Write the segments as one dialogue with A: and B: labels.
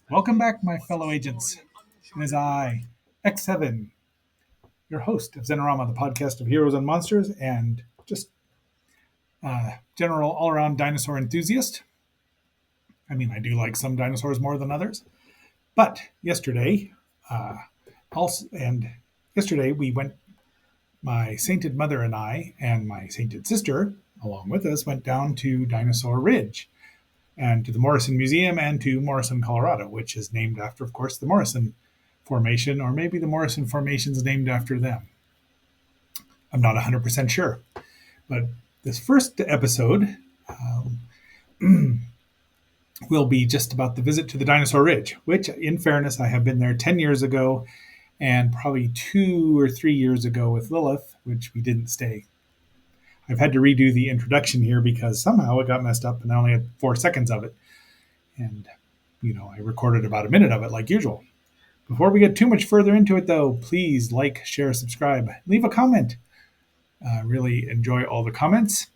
A: Welcome back, my fellow agents. It is I, X7, your host of Zenorama, the podcast of heroes and monsters, and just general all-around dinosaur enthusiast. I mean, I do like some dinosaurs more than others. But yesterday, we went. My sainted mother and I, and my sainted sister, along with us, went down to Dinosaur Ridge, and to the Morrison Museum, and to Morrison, Colorado, which is named after, of course, the Morrison Formation, or maybe the Morrison Formation is named after them. I'm not 100% sure. But this first episode will be just about the visit to the Dinosaur Ridge, which, in fairness, I have been there 10 years ago, and probably 2 or 3 years ago with Lilith, which we didn't stay. I've had to redo the introduction here because somehow it got messed up and I only had 4 seconds of it. And, I recorded about a minute of it like usual. Before we get too much further into it, though, please like, share, subscribe, leave a comment. Really enjoy all the comments,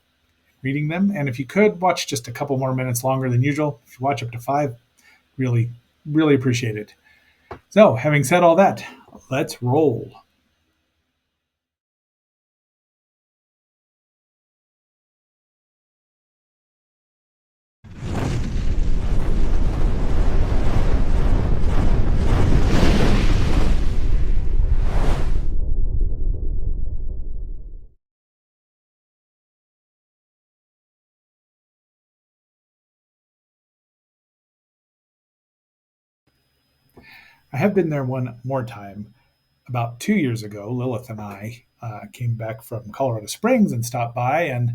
A: reading them. And if you could, watch just a couple more minutes longer than usual. If you watch up to 5, really, really appreciate it. So, having said all that, let's roll. I have been there one more time. About 2 years ago, Lilith and I came back from Colorado Springs and stopped by, and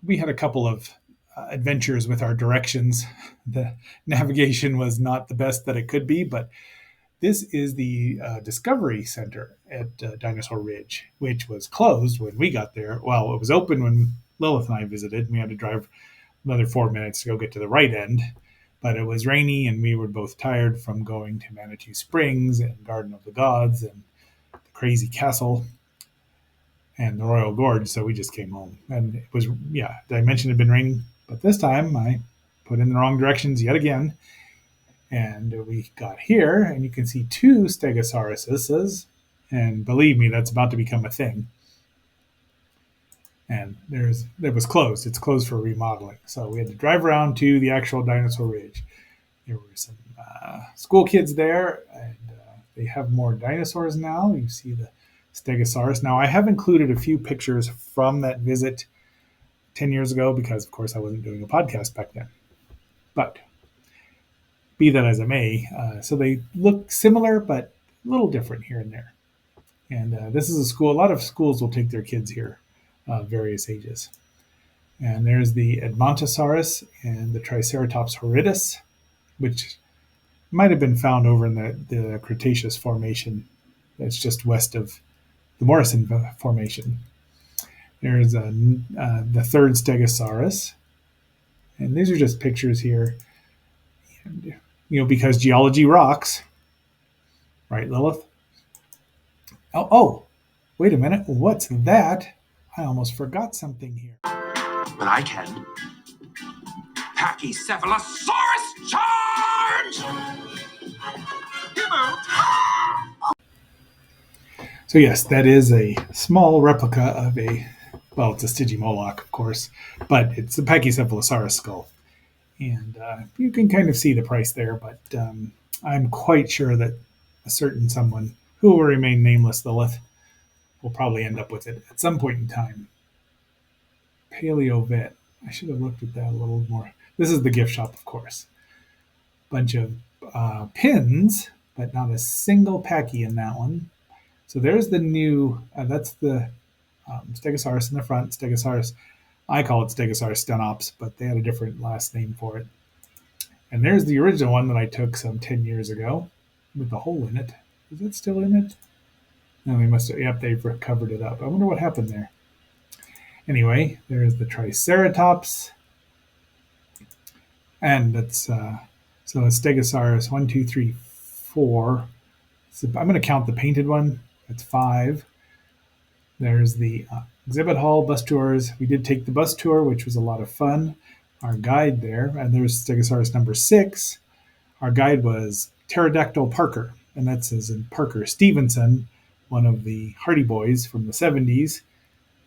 A: we had a couple of adventures with our directions. The navigation was not the best that it could be, but this is the Discovery Center at Dinosaur Ridge, which was closed when we got there. Well, it was open when Lilith and I visited. We had to drive another 4 minutes to go get to the right end. But it was rainy, and we were both tired from going to Manitou Springs and Garden of the Gods and the Crazy Castle and the Royal Gorge, so we just came home. And it was, did I mention it had been raining? But this time I put in the wrong directions yet again. And we got here, and you can see 2 Stegosauruses. And believe me, that's about to become a thing. And it was closed. It's closed for remodeling. So we had to drive around to the actual Dinosaur Ridge. There were some school kids there, and they have more dinosaurs now. You see the Stegosaurus. Now, I have included a few pictures from that visit 10 years ago because, of course, I wasn't doing a podcast back then. But be that as it may, so they look similar, but a little different here and there. And this is a school. A lot of schools will take their kids here. Various ages. And there's the Edmontosaurus and the Triceratops horridus, which might have been found over in the Cretaceous Formation. That's just west of the Morrison Formation. There's the 3rd Stegosaurus. And these are just pictures here. And, because geology rocks. Right, Lilith? Oh, wait a minute. What's that? I almost forgot something here.
B: But I can. Pachycephalosaurus charge!
A: So yes, that is a small replica of it's a Stygimoloch, of course, but it's the Pachycephalosaurus skull. And you can kind of see the price there, but I'm quite sure that a certain someone who will remain nameless, Lilith, will probably end up with it at some point in time. Paleo Vet. I should have looked at that a little more. This is the gift shop, of course. Bunch of pins, but not a single Pachy in that one. So there's the new, that's the Stegosaurus in the front. Stegosaurus, I call it Stegosaurus stenops, but they had a different last name for it. And there's the original one that I took some 10 years ago with the hole in it. Is it still in it? No, they must have, they've covered it up. I wonder what happened there. Anyway, there's the Triceratops. And that's, so it's Stegosaurus 1, 2, 3, 4. So I'm going to count the painted one. That's 5. There's the exhibit hall, bus tours. We did take the bus tour, which was a lot of fun. our guide there, and there's Stegosaurus number 6. Our guide was Pterodactyl Parker, and that's as in Parker Stevenson, one of the Hardy Boys from the 70s,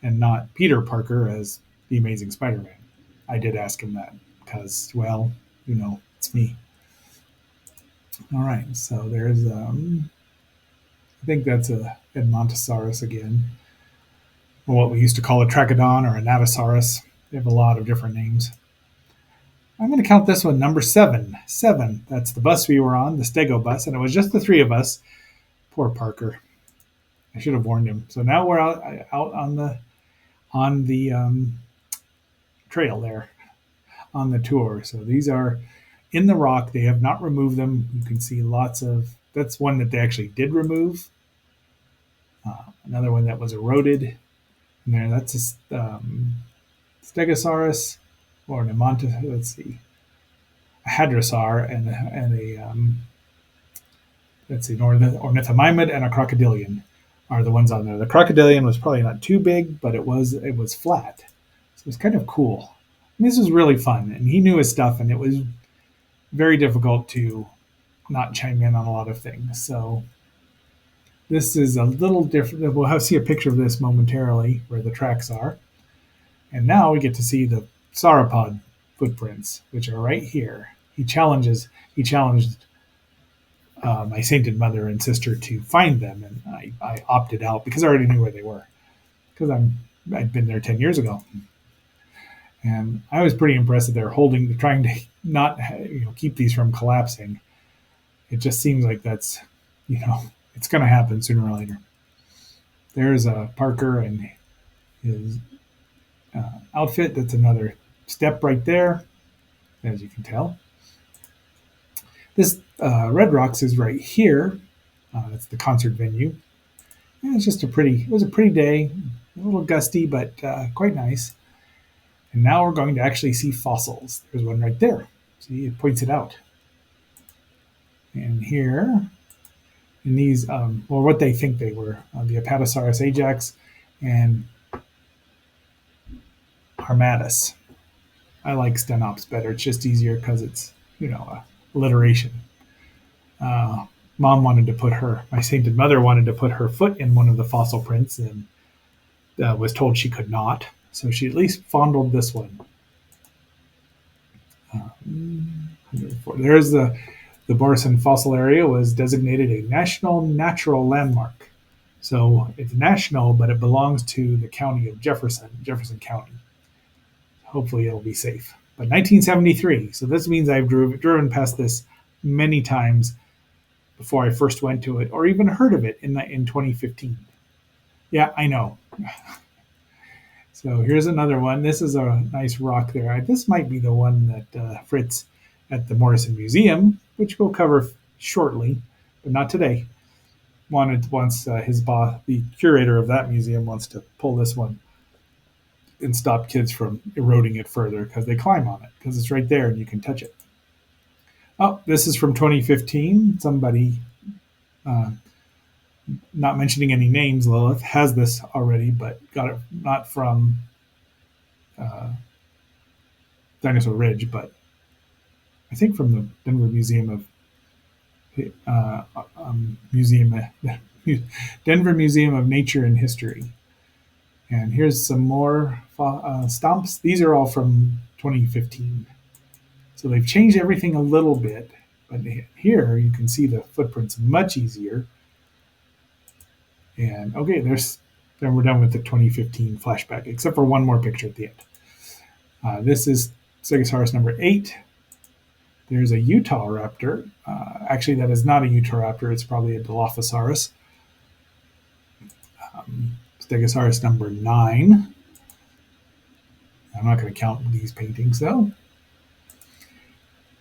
A: and not Peter Parker as the Amazing Spider-Man. I did ask him that because, well, it's me. All right, so there's I think that's a Edmontosaurus again, or what we used to call a Trachodon or a Natosaurus. They have a lot of different names. I'm going to count this one number 7. 7. That's the bus we were on, the Stego bus, and it was just the three of us. Poor Parker. I should have warned him. So now we're out on the trail there on the tour. So these are in the rock. They have not removed them. You can see lots of. That's one that they actually did remove. Another one that was eroded. And there, that's a Stegosaurus or an Ammonta. Let's see, a Hadrosaur and a let's see, an ornithomimid and a crocodilian are the ones on there. The crocodilian was probably not too big, but it was flat, so it was kind of cool. And this was really fun, and he knew his stuff, and it was very difficult to not chime in on a lot of things. So this is a little different. We'll see a picture of this momentarily, where the tracks are, and now we get to see the sauropod footprints, which are right here. He challenged my sainted mother and sister to find them, and I opted out because I already knew where they were because I'd been there 10 years ago, and I was pretty impressed that they're trying to not keep these from collapsing. It just seems like that's it's going to happen sooner or later. There's Parker and his outfit. That's another step right there, as you can tell. This Red Rocks is right here. That's the concert venue. And it's just it was a pretty day, a little gusty, but quite nice. And now we're going to actually see fossils. There's one right there. See, it points it out. And here, in these, what they think they were, the Apatosaurus ajax and Armatus. I like Stenops better. It's just easier because it's, alliteration. My sainted mother wanted to put her foot in one of the fossil prints and was told she could not. So she at least fondled this one. There's the Borison fossil area was designated a National Natural Landmark. So it's national, but it belongs to the county of Jefferson County. Hopefully it'll be safe. But 1973, so this means I've driven past this many times before I first went to it, or even heard of it in 2015. Yeah, I know. So here's another one. This is a nice rock there. This might be the one that Fritz at the Morrison Museum, which we'll cover shortly, but not today. His boss, the curator of that museum, wants to pull this one and stop kids from eroding it further because they climb on it because it's right there and you can touch it. Oh, this is from 2015. Somebody, not mentioning any names, Lilith has this already, but got it not from Dinosaur Ridge, but I think from the Denver Denver Museum of Nature and History. And here's some more stomps. These are all from 2015. So they've changed everything a little bit, but here you can see the footprints much easier. And okay, then we're done with the 2015 flashback, except for one more picture at the end. This is Stegosaurus number 8. There's a Utah raptor. Actually, that is not a Utah raptor. It's probably a Dilophosaurus. Stegosaurus number 9. I'm not going to count these paintings, though.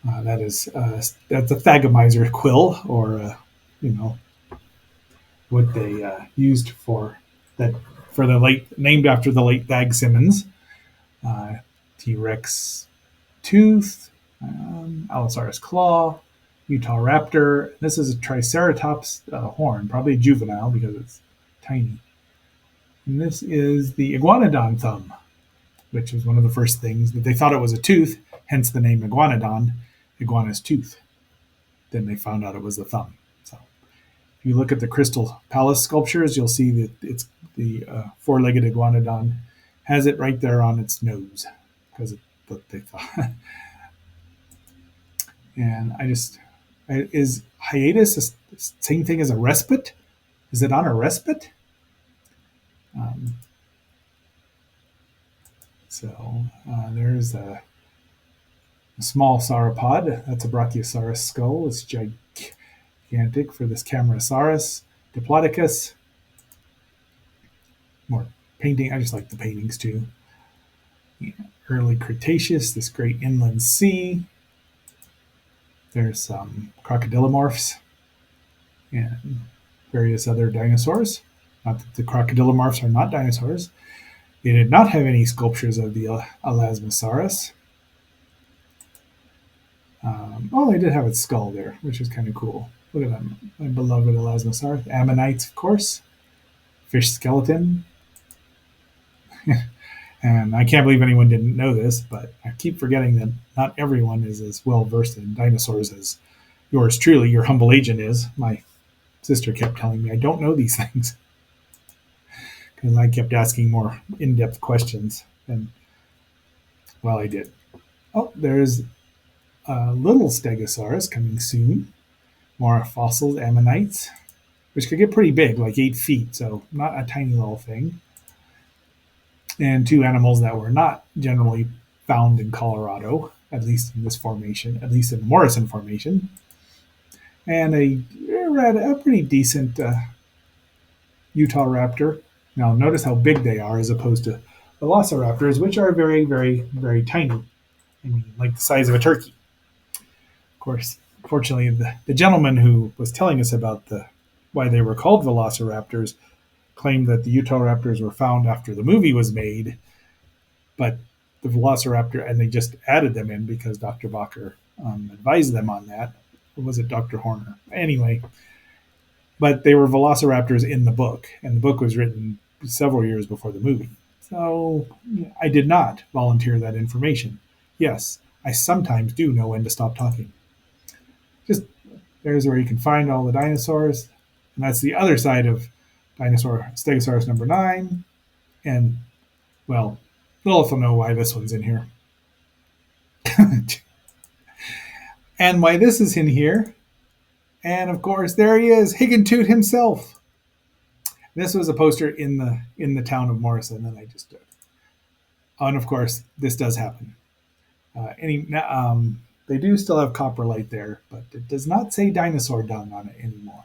A: That's a Thagomizer quill, or what they used named after the late Thag Simmons. T-Rex tooth, Allosaurus claw, Utah raptor. This is a Triceratops horn, probably a juvenile because it's tiny. And this is the iguanodon thumb, which was one of the first things that they thought it was a tooth, hence the name iguanodon, iguana's tooth. Then they found out it was the thumb. So if you look at the Crystal Palace sculptures, you'll see that it's the four-legged iguanodon has it right there on its nose because of what they thought. And is hiatus the same thing as a respite? Is it on a respite? Um, there's a small sauropod. That's a Brachiosaurus skull. It's gigantic for this Camarasaurus. Diplodocus. More painting. I just like the paintings too. Yeah. Early Cretaceous, this great inland sea. There's some crocodilomorphs and various other dinosaurs. Not that the crocodilomorphs are not dinosaurs. They did not have any sculptures of the Elasmosaurus. They did have its skull there, which is kind of cool. Look at them, my beloved Elasmosaurus. Ammonites, of course. Fish skeleton. And I can't believe anyone didn't know this, but I keep forgetting that not everyone is as well versed in dinosaurs as yours truly, your humble agent, is. My sister kept telling me I don't know these things because I kept asking more in-depth questions. And, well, I did. Oh, there's a little Stegosaurus coming soon. More fossils, ammonites, which could get pretty big, like 8 feet, so not a tiny little thing. And 2 animals that were not generally found in Colorado, at least in this formation, at least in the Morrison Formation. And a pretty decent Utah raptor. Now, notice how big they are as opposed to velociraptors, which are very, very, very tiny. I mean, like the size of a turkey. Of course, fortunately, the gentleman who was telling us about why they were called velociraptors claimed that the Utah raptors were found after the movie was made, but the velociraptor, and they just added them in because Dr. Bacher advised them on that. Or was it Dr. Horner? Anyway, but they were velociraptors in the book, and the book was written several years before the movie. So I did not volunteer that information. Yes, I sometimes do know when to stop talking. Just there's where you can find all the dinosaurs, and that's the other side of dinosaur Stegosaurus number 9. And, well, Lilith will know why this one's in here. And why this is in here. And, of course, there he is, Higgintooth himself. This was a poster in the town of Morrison that I just did. And, of course, this does happen. They do still have coprolite there, but it does not say dinosaur dung on it anymore.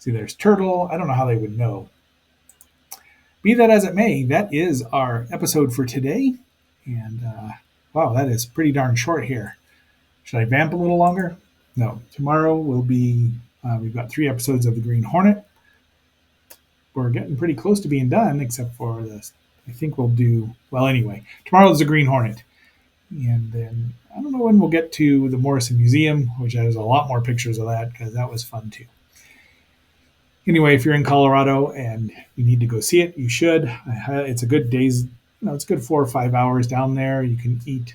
A: See, there's turtle. I don't know how they would know. Be that as it may, that is our episode for today. And, wow, that is pretty darn short here. Should I vamp a little longer? No. Tomorrow will be, we've got 3 episodes of The Green Hornet. We're getting pretty close to being done, except for this. I think we'll do, well, anyway, tomorrow's The Green Hornet. And then I don't know when we'll get to the Morrison Museum, which has a lot more pictures of that because that was fun too. Anyway, if you're in Colorado and you need to go see it, you should. It's a good it's a good 4 or 5 hours down there. You can eat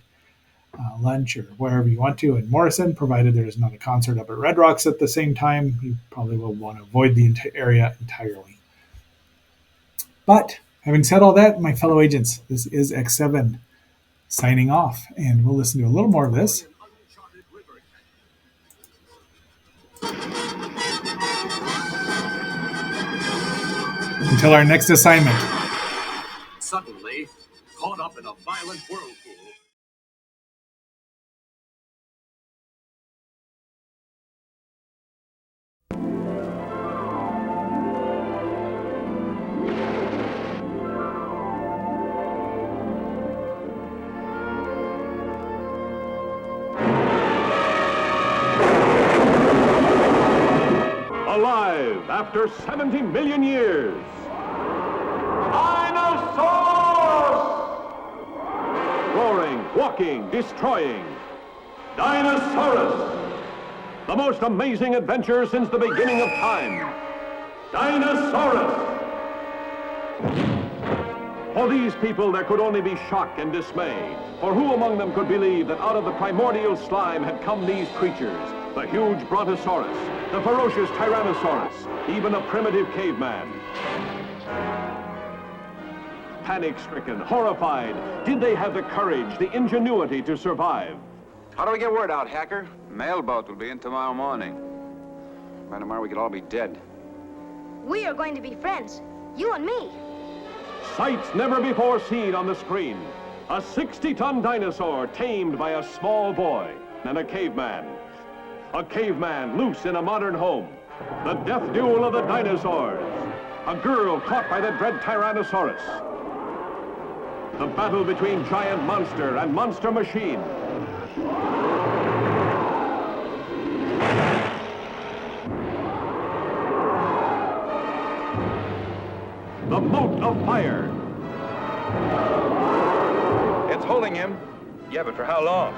A: lunch or wherever you want to in Morrison, provided there's not a concert up at Red Rocks at the same time. You probably will want to avoid the area entirely. But having said all that, my fellow agents, this is X7 signing off, and we'll listen to a little more of this. Until our next assignment.
B: Suddenly, caught up in a violent whirlpool.
C: Alive after 70 million years. Dinosaurs! Roaring, walking, destroying. Dinosaurus! The most amazing adventure since the beginning of time. Dinosaurus! For these people, there could only be shock and dismay. For who among them could believe that out of the primordial slime had come these creatures? The huge Brontosaurus, the ferocious Tyrannosaurus, even a primitive caveman. Panic-stricken, horrified, did they have the courage, the ingenuity to survive?
D: How do we get word out, Hacker? Mailboat will be in tomorrow morning. By tomorrow, we could all be dead.
E: We are going to be friends, you and me.
C: Sights never before seen on the screen. A 60-ton dinosaur tamed by a small boy and a caveman. A caveman loose in a modern home. The death duel of the dinosaurs. A girl caught by the dread Tyrannosaurus. The battle between giant monster and monster machine. The moat of fire.
F: It's holding him. Yeah, but for how long?